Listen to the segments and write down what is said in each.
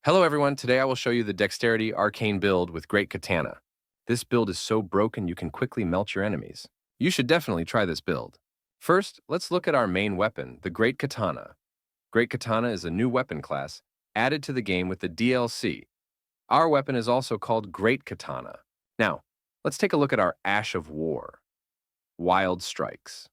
Hello everyone, today I will show you the Dexterity Arcane build with Great Katana. This build is so broken you can quickly melt your enemies. You should definitely try this build. First, let's look at our main weapon, the Great Katana. Great Katana is a new weapon class added to the game with the DLC. Our weapon is also called Great Katana. Now, let's take a look at our Ash of War. Wild Strikes.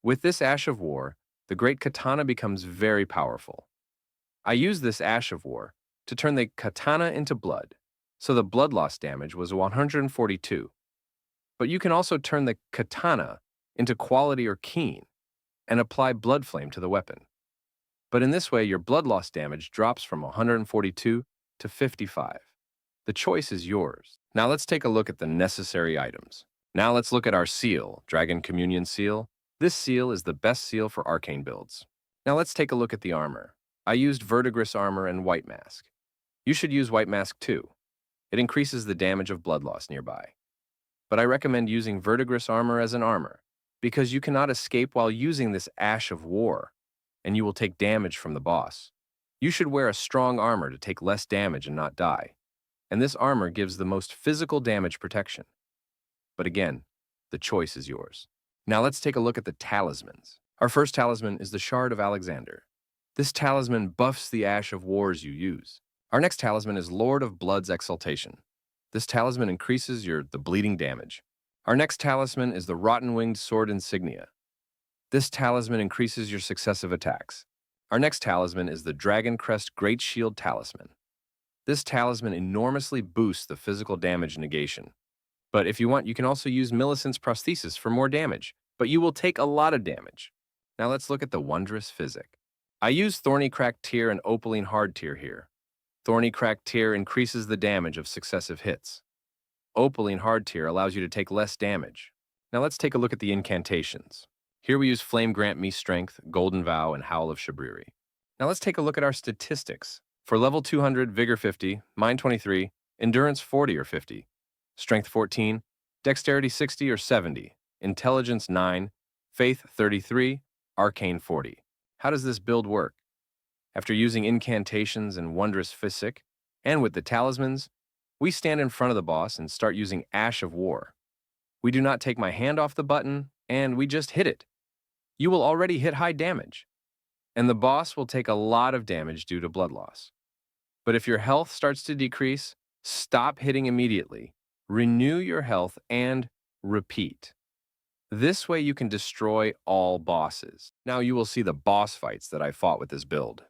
With this Ash of War, the Great Katana becomes very powerful. I used this Ash of War to turn the katana into blood, so the blood loss damage was 142. But you can also turn the katana into quality or keen and apply blood flame to the weapon. But in this way, your blood loss damage drops from 142 to 55. The choice is yours. Now let's take a look at the necessary items. Now let's look at our seal, Dragon Communion Seal. This seal is the best seal for arcane builds. Now let's take a look at the armor. I used Verdigris armor and White Mask. You should use White Mask too. It increases the damage of blood loss nearby. But I recommend using Verdigris armor as an armor, because you cannot escape while using this Ash of War, and you will take damage from the boss. You should wear a strong armor to take less damage and not die, and this armor gives the most physical damage protection. But again, the choice is yours. Now let's take a look at the talismans. Our first talisman is the Shard of Alexander. This talisman buffs the Ash of Wars you use. Our next talisman is Lord of Blood's Exaltation. This talisman increases the bleeding damage. Our next talisman is the Rotten-Winged Sword Insignia. This talisman increases your successive attacks. Our next talisman is the Dragon Crest Great Shield Talisman. This talisman enormously boosts the physical damage negation. But if you want, you can also use Millicent's Prosthesis for more damage, but you will take a lot of damage. Now let's look at the Wondrous Physick. I use Thorny Cracked Tear and Opaline Hard Tear here. Thorny Cracked Tear increases the damage of successive hits. Opaline Hard Tear allows you to take less damage. Now let's take a look at the incantations. Here we use Flame Grant Me Strength, Golden Vow, and Howl of Shabriri. Now let's take a look at our statistics. For level 200, Vigor 50, Mind 23, Endurance 40 or 50, Strength 14, Dexterity 60 or 70, Intelligence 9, Faith 33, Arcane 40. How does this build work? After using incantations and Wondrous Physick, and with the talismans, we stand in front of the boss and start using Ash of War. We do not take my hand off the button, and we just hit it. You will already hit high damage, and the boss will take a lot of damage due to blood loss. But if your health starts to decrease, stop hitting immediately, renew your health, and repeat. This way you can destroy all bosses. Now you will see the boss fights that I fought with this build.